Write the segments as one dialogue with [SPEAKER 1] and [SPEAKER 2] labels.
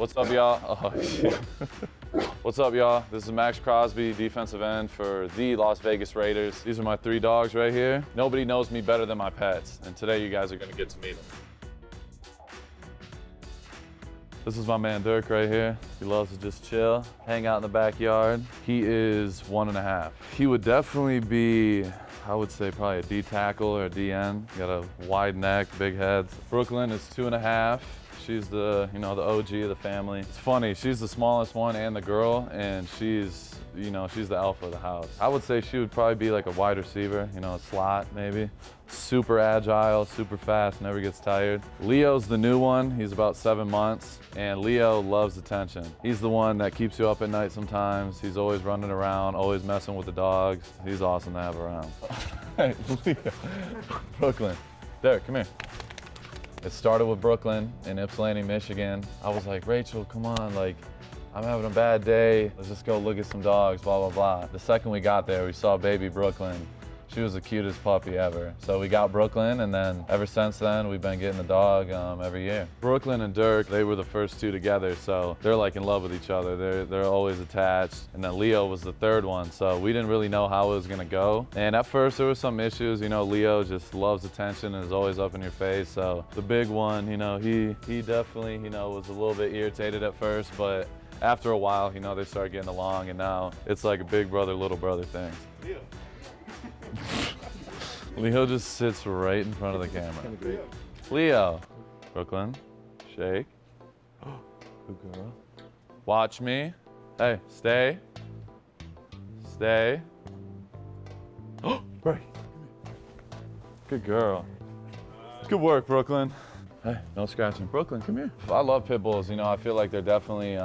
[SPEAKER 1] What's up, y'all? Oh, shit. What's up, y'all? This is Max Crosby, defensive end for the Las Vegas Raiders. These are my 3 dogs right here. Nobody knows me better than my pets, and today you guys are gonna get to meet them. This is my man Dirk right here. He loves to just chill, hang out in the backyard. He is 1.5. He would definitely be, I would say probably a D tackle or a DN. Got a wide neck, big head. Brooklyn is 2.5. She's the, the OG of the family. It's funny, she's the smallest one and the girl, and she's the alpha of the house. I would say she would probably be like a wide receiver, a slot maybe. Super agile, super fast, never gets tired. Leo's the new one. He's about 7 months, and Leo loves attention. He's the one that keeps you up at night sometimes. He's always running around, always messing with the dogs. He's awesome to have around. Hey, Leo. Brooklyn. Derek, come here. It started with Brooklyn in Ypsilanti, Michigan. I was like, Rachel, come on, I'm having a bad day. Let's just go look at some dogs, blah, blah, blah. The second we got there, we saw baby Brooklyn. She was the cutest puppy ever. So we got Brooklyn, and then ever since then, we've been getting the dog every year. Brooklyn and Dirk, they were the first 2 together, so they're like in love with each other. They're always attached. And then Leo was the 3rd one, so we didn't really know how it was gonna go. And at first there were some issues, Leo just loves attention and is always up in your face. So the big one, he definitely, was a little bit irritated at first, but after a while, they started getting along, and now it's like a big brother, little brother thing. Leo. Leo just sits right in front of the camera. Leo. Brooklyn. Shake. Good girl. Watch me. Hey, stay. Stay. Break. Good girl. Good work, Brooklyn. Hey, no scratching. Brooklyn, come here. I love pit bulls. I feel like they're definitely,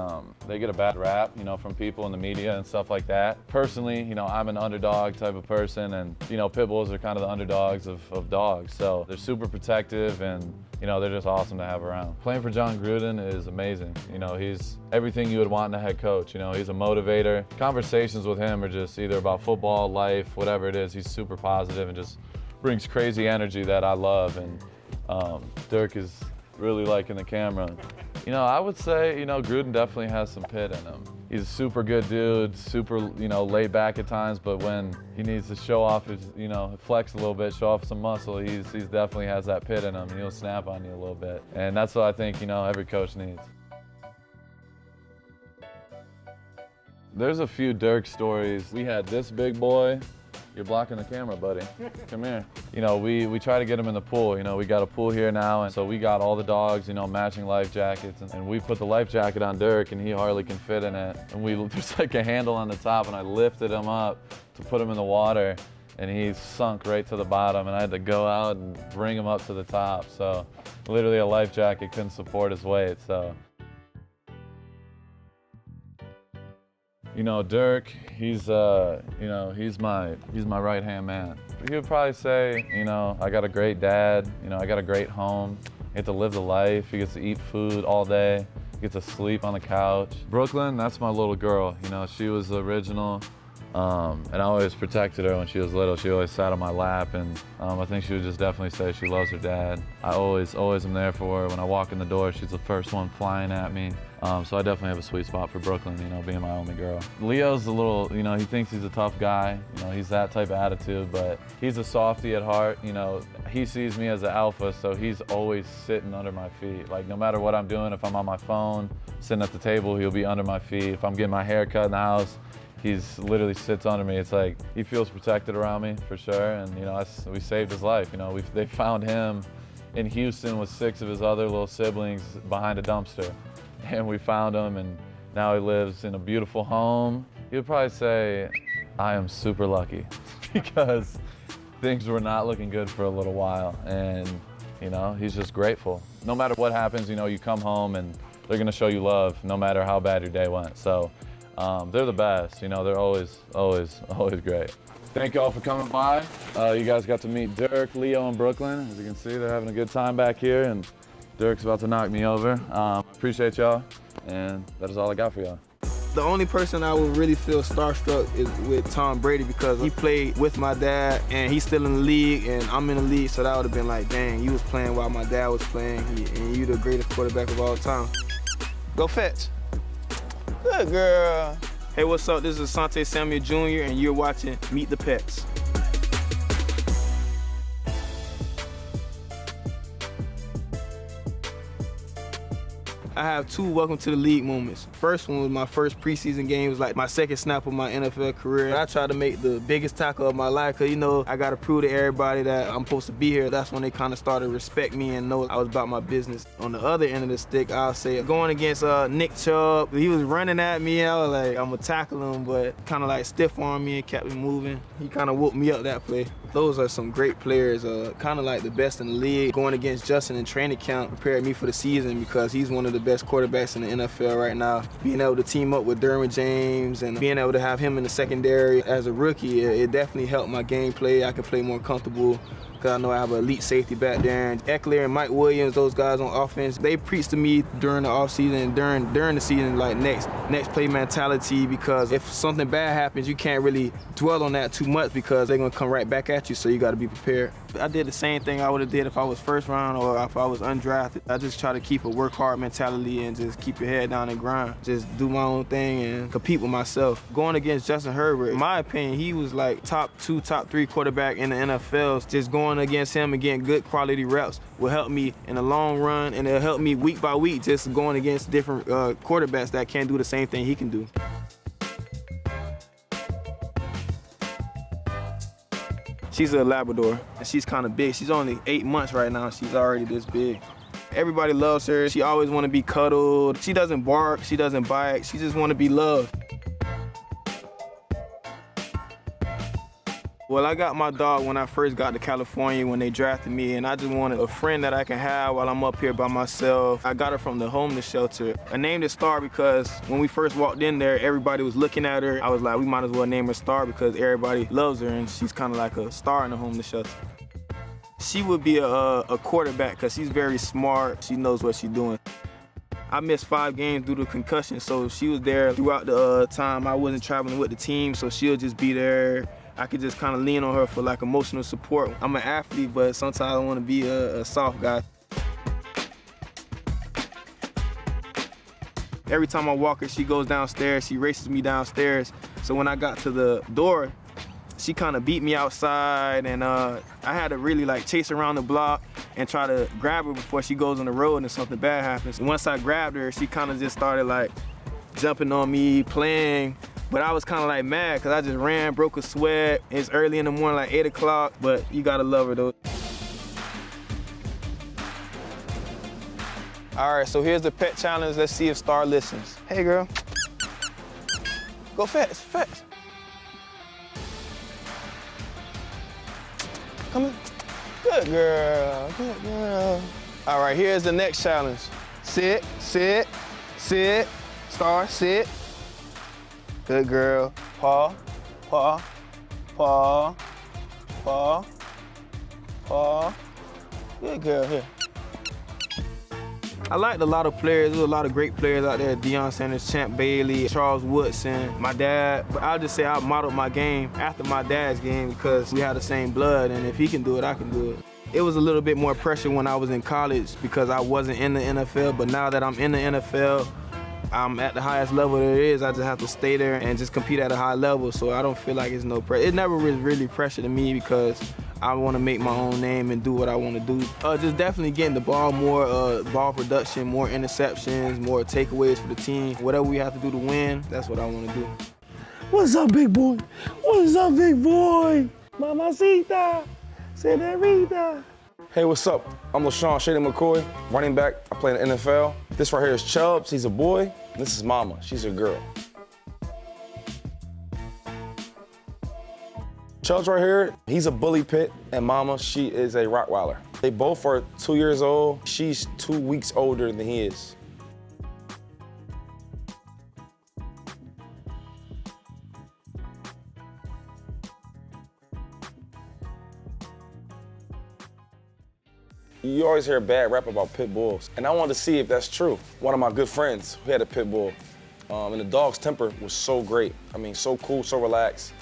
[SPEAKER 1] they get a bad rap, from people in the media and stuff like that. Personally, I'm an underdog type of person, and, pit bulls are kind of the underdogs of dogs. So they're super protective, and, they're just awesome to have around. Playing for Jon Gruden is amazing. He's everything you would want in a head coach. He's a motivator. Conversations with him are just either about football, life, whatever it is. He's super positive and just brings crazy energy that I love. And Dirk is really liking the camera. I would say, Gruden definitely has some pit in him. He's a super good dude, super, laid back at times, but when he needs to show off his, flex a little bit, show off some muscle, he's definitely has that pit in him, and he'll snap on you a little bit. And that's what I think, every coach needs. There's a few Dirk stories. We had this big boy. You're blocking the camera, buddy. Come here. We try to get them in the pool. We got a pool here now, and so we got all the dogs, matching life jackets, and we put the life jacket on Dirk, and he hardly can fit in it. And there's like a handle on the top, and I lifted him up to put him in the water, and he sunk right to the bottom, and I had to go out and bring him up to the top. So literally a life jacket couldn't support his weight. So. Dirk, he's my right-hand man. He would probably say, I got a great dad, I got a great home. He gets to live the life, he gets to eat food all day, he gets to sleep on the couch. Brooklyn, that's my little girl. She was the original, and I always protected her when she was little. She always sat on my lap, and I think she would just definitely say she loves her dad. I always am there for her. When I walk in the door, she's the first one flying at me. So I definitely have a sweet spot for Brooklyn, being my only girl. Leo's a little, he thinks he's a tough guy. He's that type of attitude, but he's a softie at heart. He sees me as an alpha, so he's always sitting under my feet. Like, no matter what I'm doing, if I'm on my phone, sitting at the table, he'll be under my feet. If I'm getting my hair cut in the house, he's literally sits under me. It's like, he feels protected around me, for sure, and, we saved his life. They found him in Houston with 6 of his other little siblings behind a dumpster. And we found him, and now he lives in a beautiful home. He would probably say, I am super lucky, because things were not looking good for a little while, and he's just grateful. No matter what happens, you come home and they're gonna show you love, no matter how bad your day went. So they're the best, they're always great. Thank y'all for coming by. You guys got to meet Dirk, Leo, and Brooklyn. As you can see, they're having a good time back here, and Dirk's about to knock me over. Appreciate y'all, and that is all I got for y'all.
[SPEAKER 2] The only person I would really feel starstruck is with Tom Brady, because he played with my dad, and he's still in the league, and I'm in the league, so that would have been like, dang, you was playing while my dad was playing, and you the greatest quarterback of all time. Go fetch. Good girl. Hey, what's up? This is Asante Samuel Jr., and you're watching Meet the Pets. I have two welcome to the league moments. First one was my first preseason game. It was like my second snap of my NFL career. I tried to make the biggest tackle of my life because, you know, I got to prove to everybody that I'm supposed to be here. That's when they kind of started to respect me and know I was about my business. On the other end of the stick, I'll say going against Nick Chubb. He was running at me. I was like, I'm going to tackle him, but kind of like stiff-armed me and kept me moving. He kind of whooped me up that play. Those are some great players, kind of like the best in the league. Going against Justin in training camp prepared me for the season because he's one of the best quarterbacks in the NFL right now. Being able to team up with Derwin James and being able to have him in the secondary as a rookie, it definitely helped my gameplay. I can play more comfortable because I know I have an elite safety back there. And Eckler and Mike Williams, those guys on offense, they preach to me during the offseason and during the season, like next play mentality, because if something bad happens, you can't really dwell on that too much because they're going to come right back at you, so you got to be prepared. I did the same thing I would have did if I was first round or if I was undrafted. I just try to keep a work hard mentality and just keep your head down and grind. Just do my own thing and compete with myself. Going against Justin Herbert, in my opinion, he was like top 2, top 3 quarterback in the NFL. Just going against him and getting good quality reps will help me in the long run, and it'll help me week by week just going against different quarterbacks that can't do the same thing he can do. She's a Labrador, and she's kind of big. She's only 8 months right now. She's already this big. Everybody loves her. She always want to be cuddled. She doesn't bark. She doesn't bite. She just want to be loved. Well, I got my dog when I first got to California when they drafted me, and I just wanted a friend that I can have while I'm up here by myself. I got her from the homeless shelter. I named her Star because when we first walked in there, everybody was looking at her. I was like, we might as well name her Star because everybody loves her, and she's kind of like a star in the homeless shelter. She would be a quarterback because she's very smart. She knows what she's doing. I missed 5 games due to concussion, so she was there throughout the time I wasn't traveling with the team, so she'll just be there. I could just kind of lean on her for like emotional support. I'm an athlete, but sometimes I want to be a soft guy. Every time I walk her, she goes downstairs, she races me downstairs. So when I got to the door, she kind of beat me outside, and I had to really like chase around the block and try to grab her before she goes on the road and something bad happens. And once I grabbed her, she kind of just started like jumping on me, playing. But I was kind of like mad because I just ran, broke a sweat. It's early in the morning, like 8 o'clock, but you gotta love her though. All right, so here's the pet challenge. Let's see if Star listens. Hey girl, go fetch, fetch. Come in. Good girl, good girl. All right, here's the next challenge. Sit, sit, sit. Star, sit. Good girl. Paw, paw, paw, paw, paw. Good girl, here. I liked a lot of players. There was a lot of great players out there. Deion Sanders, Champ Bailey, Charles Woodson, my dad. But I'll just say I modeled my game after my dad's game because we had the same blood, and if he can do it, I can do it. It was a little bit more pressure when I was in college because I wasn't in the NFL, but now that I'm in the NFL, I'm at the highest level there is. I just have to stay there and just compete at a high level, so I don't feel like it's no pressure. It never was really pressure to me because I want to make my own name and do what I want to do. Just definitely getting the ball more, ball production, more interceptions, more takeaways for the team. Whatever we have to do to win, that's what I want to do.
[SPEAKER 3] What's up, big boy? What's up, big boy? Mamacita, señorita.
[SPEAKER 4] Hey, what's up? I'm LaShawn Shady McCoy, running back. I play in the NFL. This right here is Chubbs. He's a boy. This is Mama. She's a girl. Chubbs right here, he's a bully pit, and Mama, she is a Rottweiler. They both are 2 years old. She's 2 weeks older than he is. You always hear a bad rap about pit bulls, and I wanted to see if that's true. One of my good friends who had a pit bull, and the dog's temper was so great. I mean, so cool, so relaxed.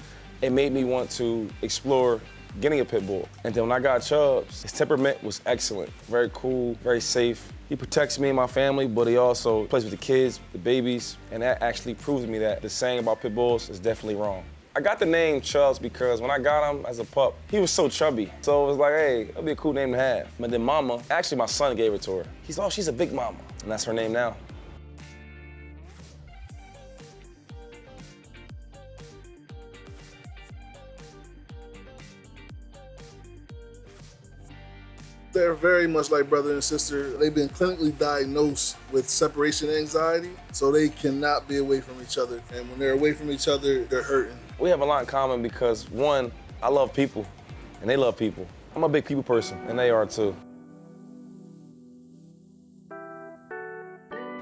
[SPEAKER 4] It made me want to explore getting a pit bull. And then when I got Chubbs, his temperament was excellent. Very cool, very safe. He protects me and my family, but he also plays with the kids, the babies, and that actually proves to me that the saying about pit bulls is definitely wrong. I got the name Chubbs because when I got him as a pup, he was so chubby. So it was like, hey, that'd be a cool name to have. And then Mama, actually my son gave it to her. He's, oh, she's a big mama. And that's her name now.
[SPEAKER 5] They're very much like brother and sister. They've been clinically diagnosed with separation anxiety, so they cannot be away from each other. And when they're away from each other, they're hurting.
[SPEAKER 4] We have a lot in common because, one, I love people, and they love people. I'm a big people person, and they are too.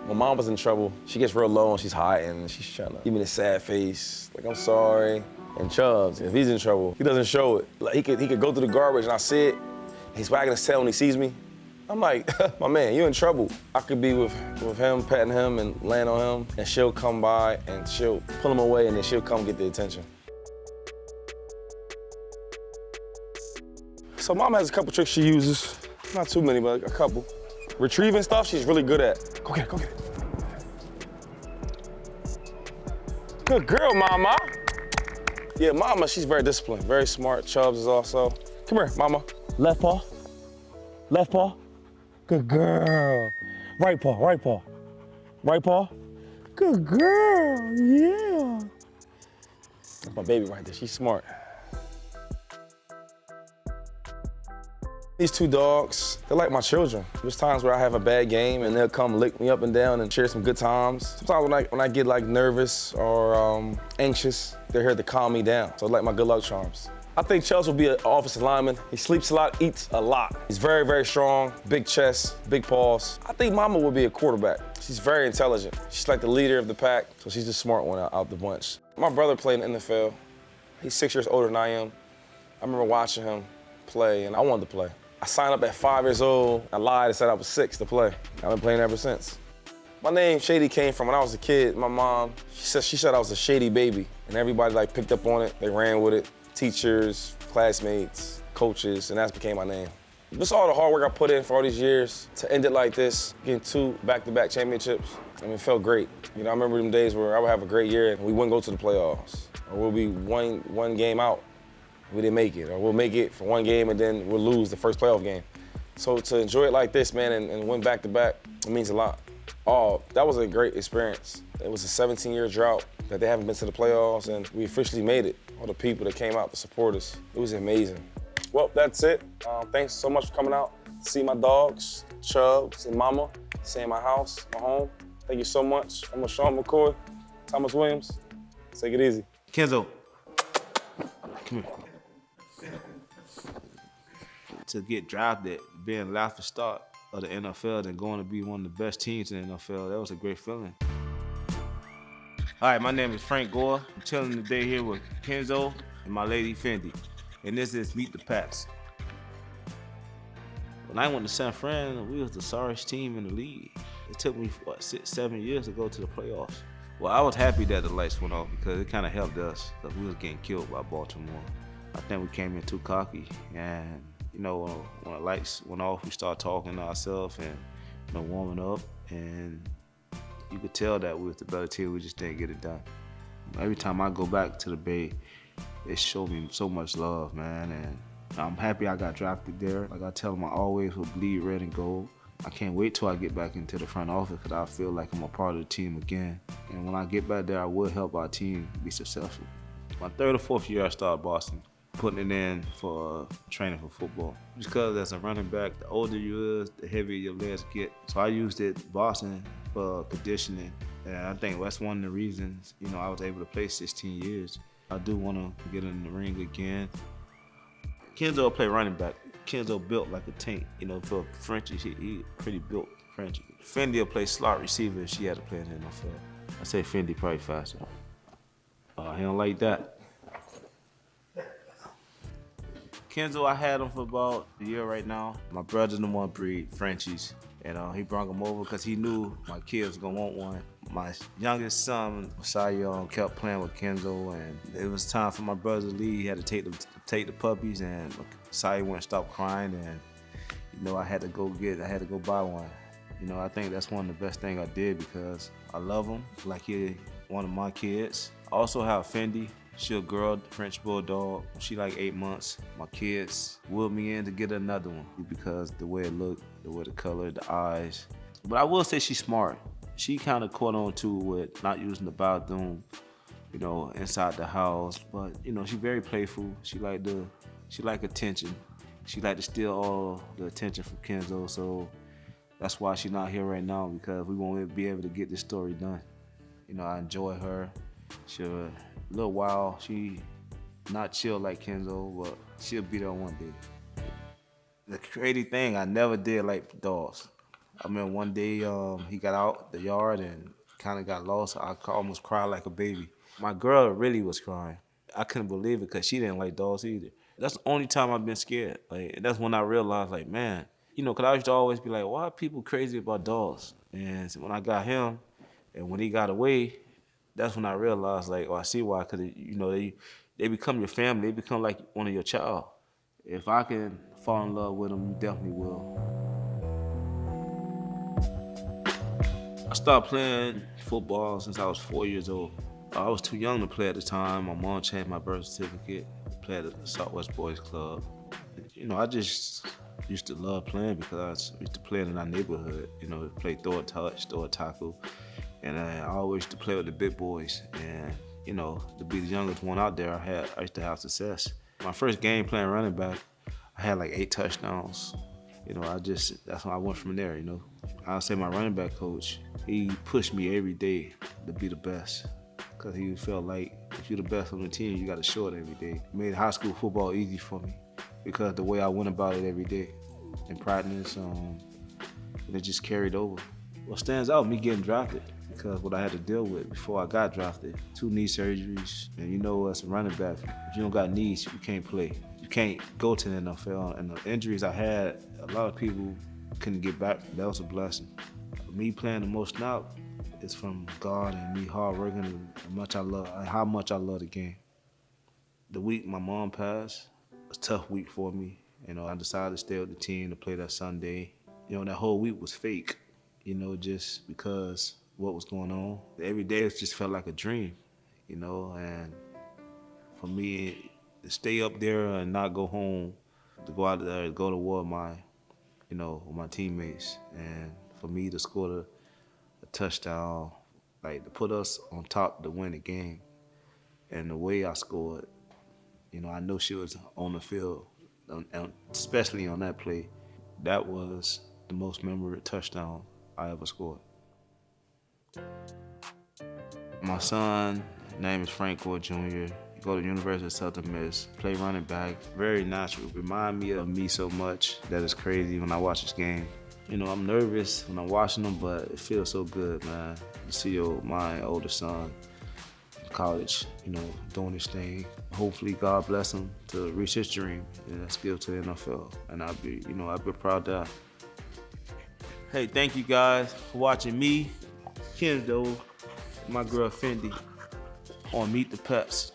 [SPEAKER 4] When Mom was in trouble, she gets real low and she's hiding, and she's trying to give me the sad face, like, I'm sorry. And Chubbs, if he's in trouble, he doesn't show it. Like, he could go through the garbage and I see it. He's wagging his tail when he sees me. I'm like, my man, you in trouble. I could be with him, petting him and laying on him, and she'll come by and she'll pull him away and then she'll come get the attention. So Mom has a couple tricks she uses. Not too many, but a couple. Retrieving stuff, she's really good at. Go get it, go get it. Good girl, Mama. Yeah, Mama, she's very disciplined, very smart. Chubbs is also. Come here, Mama.
[SPEAKER 3] Left paw. Left paw. Good girl. Right paw, right paw. Right paw. Good girl, yeah.
[SPEAKER 4] That's my baby right there, she's smart. These two dogs, they're like my children. There's times where I have a bad game and they'll come lick me up and down and share some good times. Sometimes when I get like nervous or anxious, they're here to calm me down. So like my good luck charms. I think Chubbs will be an offensive lineman. He sleeps a lot, eats a lot. He's very, very strong, big chest, big paws. I think Mama will be a quarterback. She's very intelligent. She's like the leader of the pack, so she's the smart one out the bunch. My brother played in the NFL. He's 6 years older than I am. I remember watching him play, and I wanted to play. I signed up at 5 years old. I lied and said I was 6 to play. I've been playing ever since. My name Shady came from when I was a kid. My mom, she said I was a shady baby, and everybody like picked up on it. They ran with it. Teachers, classmates, coaches, and that became my name. Just all the hard work I put in for all these years to end it like this, getting 2 back-to-back championships, I mean, it felt great. You know, I remember them days where I would have a great year and we wouldn't go to the playoffs, or we'll be one game out, we didn't make it, or we'll make it for 1 game and then we'll lose the first playoff game. So to enjoy it like this, man, and win back-to-back, it means a lot. Oh, that was a great experience. It was a 17-year drought that they haven't been to the playoffs, and we officially made it. All the people that came out to support us, it was amazing. Well, that's it. Thanks so much for coming out to see my dogs, Chubbs and Mama, seeing my house, my home. Thank you so much. I'm Sean McCoy, Thomas Williams. Take it easy.
[SPEAKER 6] Kenzo, come here. To get drafted, being last to start of the NFL, and going to be one of the best teams in the NFL, that was a great feeling. All right, my name is Frank Gore. I'm chilling today here with Kenzo and my lady Fendi, and this is Meet the Pats. When I went to San Fran, we was the sorriest team in the league. It took me, 6, 7 years to go to the playoffs. Well, I was happy that the lights went off because it kind of helped us, because we was getting killed by Baltimore. I think we came in too cocky, and you know, when the lights went off, we started talking to ourselves and, you know, warming up, and you could tell that we was the better team, we just didn't get it done. Every time I go back to the Bay, it showed me so much love, man, and I'm happy I got drafted there. Like I tell them, I always will bleed red and gold. I can't wait till I get back into the front office because I feel like I'm a part of the team again. And when I get back there, I will help our team be successful. My 3rd or 4th year, I started Boston, putting it in for training for football. Because as a running back, the older you is, the heavier your legs get. So I used it Boston for conditioning. And I think that's one of the reasons, you know, I was able to play 16 years. I do want to get in the ring again. Kenzo play running back. Kenzo built like a tank, you know, for Frenchie, he pretty built Frenchie. Fendi will play slot receiver if she had to play in the NFL. I say Fendi probably faster. He don't like that. Kenzo, I had him for about a year right now. My brother the one breed Frenchies, and he brought him over because he knew my kids were gonna want one. My youngest son, Masai, kept playing with Kenzo, and it was time for my brother to leave. He had to take the puppies, and Masai wouldn't stop crying, and you know I had to go buy one. You know, I think that's one of the best things I did because I love him like he one of my kids. I also have Fendi. She a girl, French Bulldog. She like 8 months. My kids wheeled me in to get another one because the way it looked, the way the color, the eyes. But I will say she's smart. She kind of caught on to with not using the bathroom, you know, inside the house. But, you know, she's very playful. She like attention. She like to steal all the attention from Kenzo. So that's why she's not here right now, because we won't be able to get this story done. You know, I enjoy her. She's a little while. She not chill like Kenzo, but she'll be there one day. The crazy thing, I never did like dogs. I mean, one day he got out the yard and kind of got lost. I almost cried like a baby. My girl really was crying. I couldn't believe it because she didn't like dogs either. That's the only time I've been scared. Like, that's when I realized, like, man, you know, because I used to always be like, why are people crazy about dogs? And when I got him and when he got away, that's when I realized, like, oh, I see why. Because, you know, they become your family. They become like one of your child. If I can fall in love with them, you definitely will. I started playing football since I was 4 years old. I was too young to play at the time. My mom changed my birth certificate, played at the Southwest Boys Club. You know, I just used to love playing because I used to play in our neighborhood. You know, play throw a touch, throw a tackle. And I always used to play with the big boys. And, you know, to be the youngest one out there, I used to have success. My first game playing running back, I had like 8 touchdowns. You know, that's when I went from there, you know. I'll say my running back coach, he pushed me every day to be the best. Because he felt like if you're the best on the team, you got to show it every day. It made high school football easy for me because the way I went about it every day in practice, and it just carried over. What stands out, me getting drafted, because what I had to deal with before I got drafted, 2 knee surgeries, and you know, as a running back, if you don't got knees, you can't play. You can't go to the NFL, and the injuries I had, a lot of people couldn't get back. That was a blessing. Me playing the most now, it's from God and me hard working and how much I love the game. The week my mom passed was a tough week for me. You know, I decided to stay with the team to play that Sunday. You know, that whole week was fake, you know, just because what was going on. Every day it just felt like a dream, you know, and for me to stay up there and not go home, to go out there, go to war with my teammates, and for me to score a touchdown, like to put us on top to win the game. And the way I scored, you know, I know she was on the field, especially on that play. That was the most memorable touchdown I ever scored. My son, name is Frank Gore Jr. He go to University of Southern Miss, play running back, very natural. Remind me of me so much that it's crazy when I watch this game. You know, I'm nervous when I'm watching them, but it feels so good, man, to see my older son in college, you know, doing his thing. Hopefully, God bless him to reach his dream, and that's give to the NFL. And I'd be proud of that. Hey, thank you guys for watching me, Kenzo, and my girl Fendi on Meet the Pets.